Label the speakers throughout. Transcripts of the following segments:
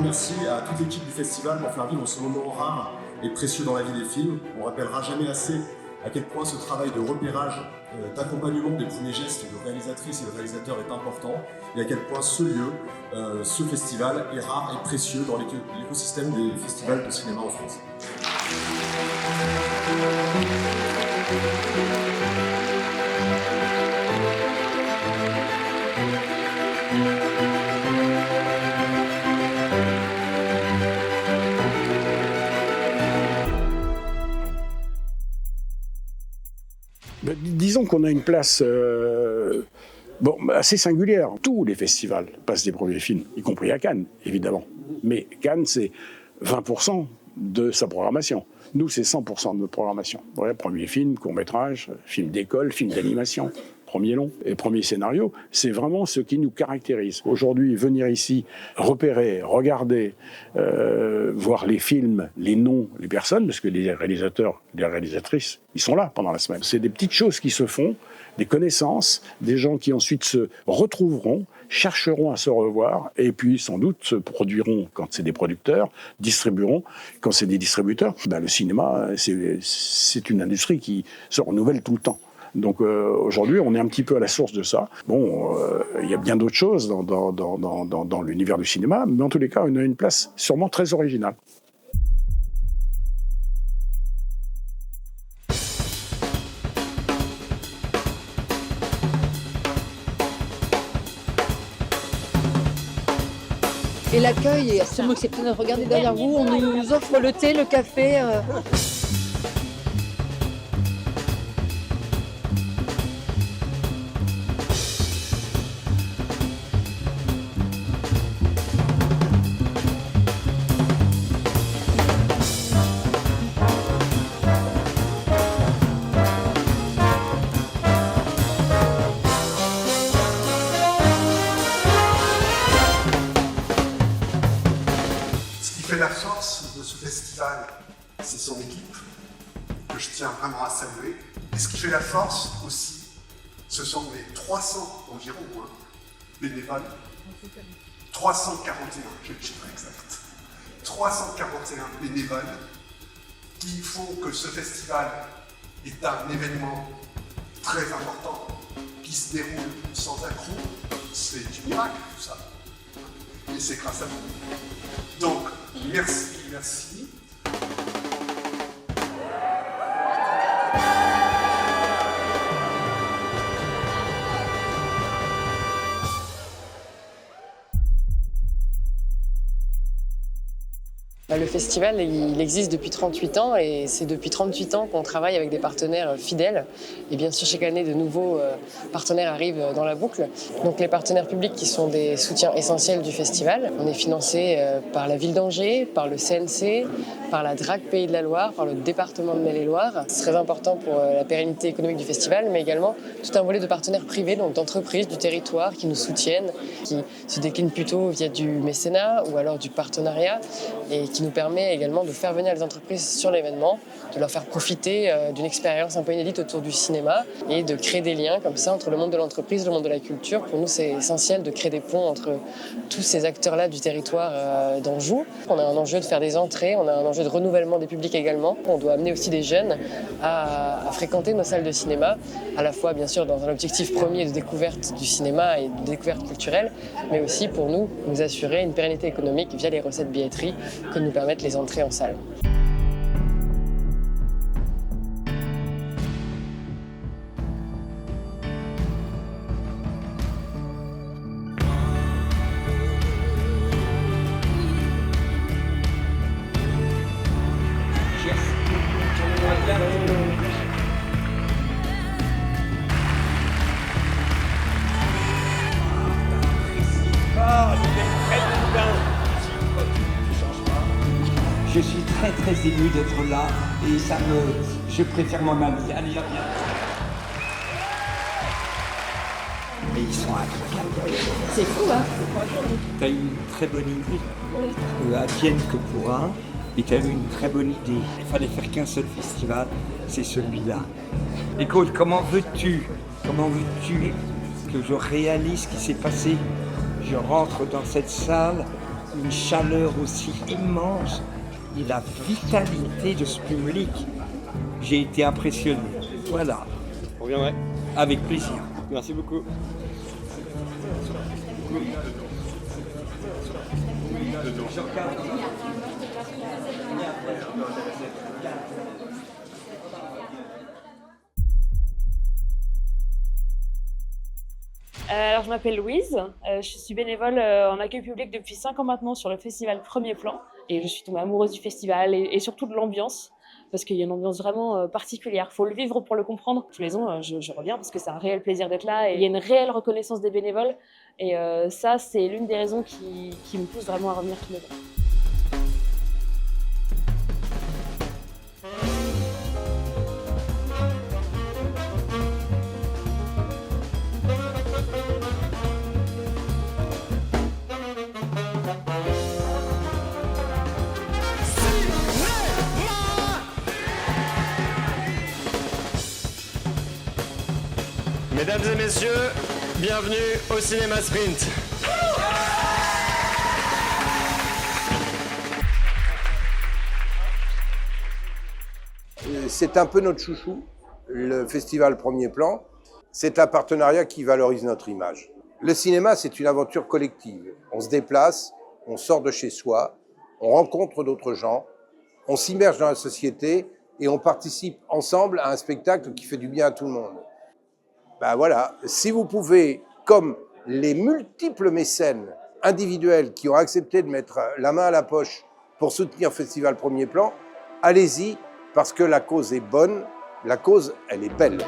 Speaker 1: remercie à toute l'équipe du festival pour faire vivre ce moment rare et précieux dans la vie des films. On ne rappellera jamais assez à quel point ce travail de repérage, d'accompagnement des premiers gestes de réalisatrices et de réalisateurs est important et à quel point ce lieu, ce festival est rare et précieux dans l'écosystème des festivals de cinéma en France.
Speaker 2: Disons qu'on a une place assez singulière. Tous les festivals passent des premiers films, y compris à Cannes, évidemment. Mais Cannes, c'est 20% de sa programmation. Nous, c'est 100% de notre programmation. Ouais, premier film, court-métrage, film d'école, film d'animation, premier long et premier scénario, c'est vraiment ce qui nous caractérise. Aujourd'hui, venir ici, repérer, regarder, voir les films, les noms, les personnes, parce que les réalisateurs, les réalisatrices, ils sont là pendant la semaine. C'est des petites choses qui se font, des connaissances, des gens qui ensuite se retrouveront, chercheront à se revoir et puis sans doute se produiront quand c'est des producteurs, distribueront quand c'est des distributeurs. Le cinéma, c'est une industrie qui se renouvelle tout le temps. Donc aujourd'hui, on est un petit peu à la source de ça. Il y a bien d'autres choses dans l'univers du cinéma, mais en tous les cas, on a une place sûrement très originale.
Speaker 3: Et l'accueil est absolument exceptionnel. Regardez derrière vous, on nous offre le thé, le café.
Speaker 4: La force de ce festival, c'est son équipe, que je tiens vraiment à saluer. Et ce qui fait la force aussi, ce sont les 300 environ bénévoles. 341, j'ai le chiffre exact. 341 bénévoles qui font que ce festival est un événement très important qui se déroule sans accroc. C'est du miracle tout ça. Et c'est grâce à vous. Donc, merci, merci.
Speaker 5: Le festival, il existe depuis 38 ans et c'est depuis 38 ans qu'on travaille avec des partenaires fidèles. Et bien sûr, chaque année, de nouveaux partenaires arrivent dans la boucle. Donc les partenaires publics qui sont des soutiens essentiels du festival. On est financé par la ville d'Angers, par le CNC, par la DRAC Pays de la Loire, par le département de Maine-et-Loire. C'est très important pour la pérennité économique du festival, mais également tout un volet de partenaires privés, donc d'entreprises du territoire qui nous soutiennent, qui se déclinent plutôt via du mécénat ou alors du partenariat et qui nous permet également de faire venir les entreprises sur l'événement, de leur faire profiter d'une expérience un peu inédite autour du cinéma et de créer des liens comme ça entre le monde de l'entreprise et le monde de la culture. Pour nous, c'est essentiel de créer des ponts entre tous ces acteurs-là du territoire d'Anjou. On a un enjeu de faire des entrées, on a un enjeu de renouvellement des publics également. On doit amener aussi des jeunes à fréquenter nos salles de cinéma, à la fois bien sûr dans un objectif premier de découverte du cinéma et de découverte culturelle, mais aussi pour nous assurer une pérennité économique via les recettes billetterie que nous permettent les entrées en salle.
Speaker 6: Je suis très ému d'être là et je préfère mon ami. Allez, viens. Et ils sont incroyables.
Speaker 3: C'est fou, hein?
Speaker 6: Tu as eu une très bonne idée. Advienne que pourra, et tu as eu une très bonne idée. Il fallait faire qu'un seul festival, c'est celui-là. Écoute, comment veux-tu que je réalise ce qui s'est passé? Je rentre dans cette salle une chaleur aussi immense et la vitalité de ce public. J'ai été impressionné. Voilà.
Speaker 7: On reviendrait.
Speaker 6: Avec plaisir.
Speaker 7: Merci beaucoup.
Speaker 8: Alors, je m'appelle Louise, je suis bénévole en accueil public depuis 5 ans maintenant sur le festival Premier Plan. Et je suis tombée amoureuse du festival et surtout de l'ambiance, parce qu'il y a une ambiance vraiment particulière. Il faut le vivre pour le comprendre. Tous les ans, je reviens parce que c'est un réel plaisir d'être là. Et il y a une réelle reconnaissance des bénévoles. Et ça, c'est l'une des raisons qui me pousse vraiment à revenir tous les ans.
Speaker 9: Mesdames et messieurs, bienvenue au Cinéma Sprint.
Speaker 10: C'est un peu notre chouchou, le festival Premier Plan. C'est un partenariat qui valorise notre image. Le cinéma, c'est une aventure collective. On se déplace, on sort de chez soi, on rencontre d'autres gens, on s'immerge dans la société et on participe ensemble à un spectacle qui fait du bien à tout le monde. Ben voilà, si vous pouvez, comme les multiples mécènes individuels qui ont accepté de mettre la main à la poche pour soutenir Festival Premier Plan, allez-y, parce que la cause est bonne, la cause, elle est belle.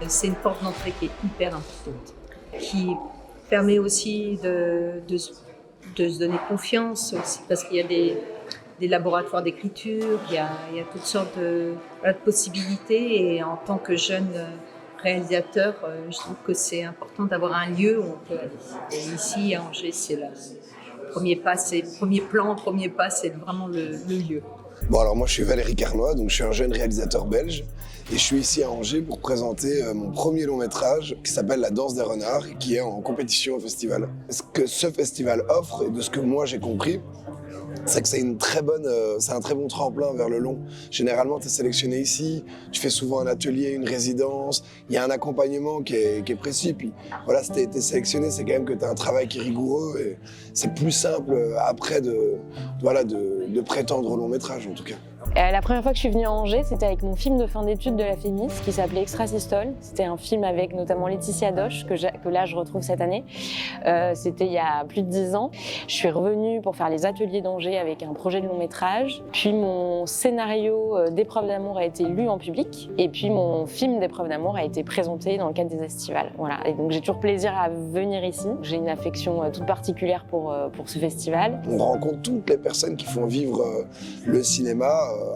Speaker 11: C'est une porte d'entrée qui est hyper importante, qui permet aussi de se donner confiance, aussi, parce qu'il y a des laboratoires d'écriture, il y a toutes sortes de possibilités, et en tant que jeune réalisateur, je trouve que c'est important d'avoir un lieu où on peut aller. Et ici, à Angers, c'est le premier pas, c'est le premier plan, premier pas, c'est vraiment le lieu.
Speaker 12: Bon, alors moi je suis Valérie Carnois, donc je suis un jeune réalisateur belge et je suis ici à Angers pour présenter mon premier long métrage qui s'appelle La Danse des Renards et qui est en compétition au festival. Ce que ce festival offre et de ce que moi j'ai compris, c'est que c'est un très bon tremplin vers le long. Généralement, tu es sélectionné ici, tu fais souvent un atelier, une résidence, il y a un accompagnement qui est précis. Puis voilà, si tu as été sélectionné, c'est quand même que tu as un travail qui est rigoureux et c'est plus simple après de prétendre au long métrage en tout cas.
Speaker 8: La première fois que je suis venue à Angers, c'était avec mon film de fin d'études de la FEMIS qui s'appelait Extrasystole. C'était un film avec notamment Laetitia Doche, que là je retrouve cette année. C'était il y a plus de 10 ans. Je suis revenue pour faire les ateliers d'Angers avec un projet de long métrage. Puis mon scénario d'Épreuve d'amour a été lu en public. Et puis mon film d'Épreuve d'amour a été présenté dans le cadre des festivals. Voilà. Et donc j'ai toujours plaisir à venir ici. J'ai une affection toute particulière pour ce festival.
Speaker 12: On rencontre toutes les personnes qui font vivre le cinéma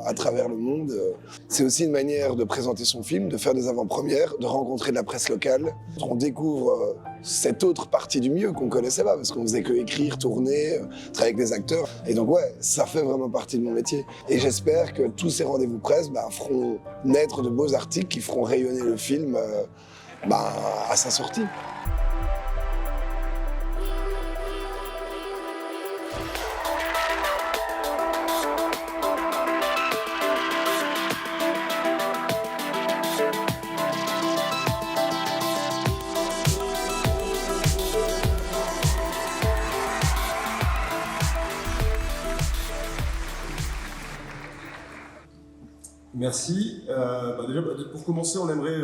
Speaker 12: à travers le monde. C'est aussi une manière de présenter son film, de faire des avant-premières, de rencontrer de la presse locale. On découvre cette autre partie du milieu qu'on connaissait pas, parce qu'on faisait que écrire, tourner, travailler avec des acteurs. Et donc ouais, ça fait vraiment partie de mon métier. Et j'espère que tous ces rendez-vous presse feront naître de beaux articles qui feront rayonner le film à sa sortie.
Speaker 1: Merci. Déjà, pour commencer, on aimerait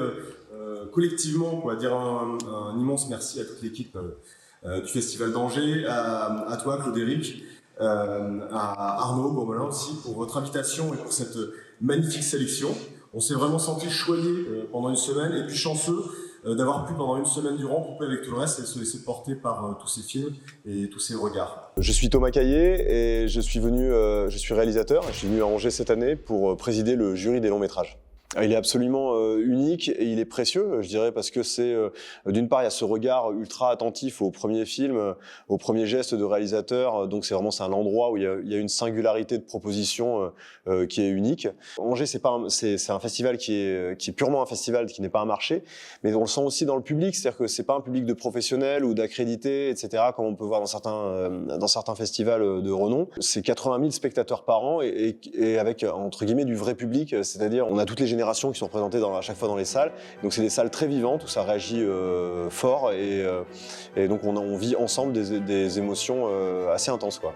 Speaker 1: collectivement dire un immense merci à toute l'équipe du Festival d'Angers, à toi, Claude-Éric, à Arnaud Bourmelin aussi, pour votre invitation et pour cette magnifique sélection. On s'est vraiment senti choyé pendant une semaine et puis chanceux d'avoir pu pendant une semaine durant couper avec tout le reste et se laisser porter par tous ces films et tous ces regards.
Speaker 7: Je suis Thomas Caillé et je suis réalisateur et je suis venu à Angers cette année pour présider le jury des longs métrages. Il est absolument unique et il est précieux, je dirais, parce que c'est, d'une part, il y a ce regard ultra attentif au premier film, au premier geste de réalisateur, donc c'est un endroit où il y a une singularité de proposition qui est unique. Angers, c'est un festival qui est purement un festival, qui n'est pas un marché, mais on le sent aussi dans le public, c'est-à-dire que c'est pas un public de professionnels ou d'accrédités, etc., comme on peut voir dans certains festivals de renom. C'est 80 000 spectateurs par an et avec, entre guillemets, du vrai public, c'est-à-dire on a toutes les générations qui sont représentées à chaque fois dans les salles. Donc c'est des salles très vivantes où ça réagit fort et donc on vit ensemble des émotions assez intenses, quoi.